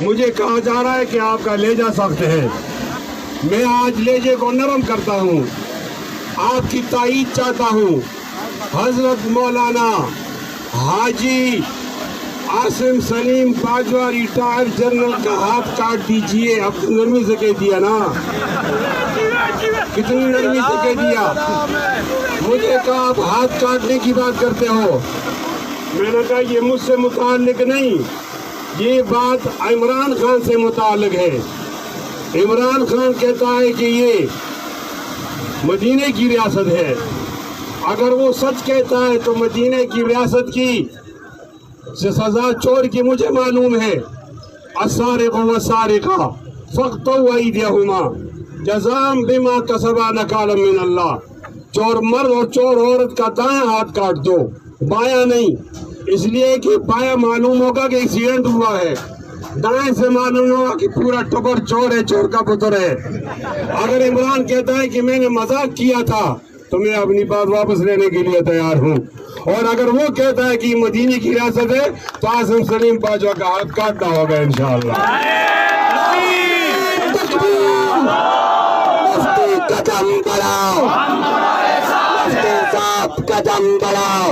مجھے کہا جا رہا ہے کہ آپ کا لہجہ سخت ہے، میں آج لہجے کو نرم کرتا ہوں، آپ کی تائید چاہتا ہوں۔ حضرت مولانا حاجی عاصم سلیم باجوہ ریٹائر جنرل کا ہاتھ کاٹ دیجئے۔ اب نرمی سے کہہ دیا نا، کتنی نرمی سے کہہ دیا۔ مجھے کہا آپ ہاتھ کاٹنے کی بات کرتے ہو، میں نے کہا یہ مجھ سے متعلق نہیں، یہ بات عمران خان سے متعلق ہے۔ عمران خان کہتا ہے کہ یہ مدینے کی ریاست ہے، اگر وہ سچ کہتا ہے تو مدینے کی ریاست کی سزا چور کی مجھے معلوم ہے۔ السارق والسارقہ فاقطعوا ایدیہما جزاء بما کسبا نکالا من اللہ۔ چور مرد اور چور عورت کا دائیں ہاتھ کاٹ دو، بایاں نہیں، اس لیے کہ بایاں معلوم ہوگا کہ ایکسیڈنٹ ہوا ہے، دائیں سے معلوم ہوگا کہ پورا ٹبر چور ہے، چور کا پتر ہے۔ اگر عمران کہتا ہے کہ میں نے مذاق کیا تھا تو میں اپنی بات واپس لینے کے لیے تیار ہوں، اور اگر وہ کہتا ہے کہ یہ مدینے کی ریاست ہے تو عاصم سلیم باجوہ کا ہاتھ کاٹنا ہوگا انشاءاللہ۔ مفتی قدم بڑھاؤ، مفتی صاحب قدم بڑھاؤ۔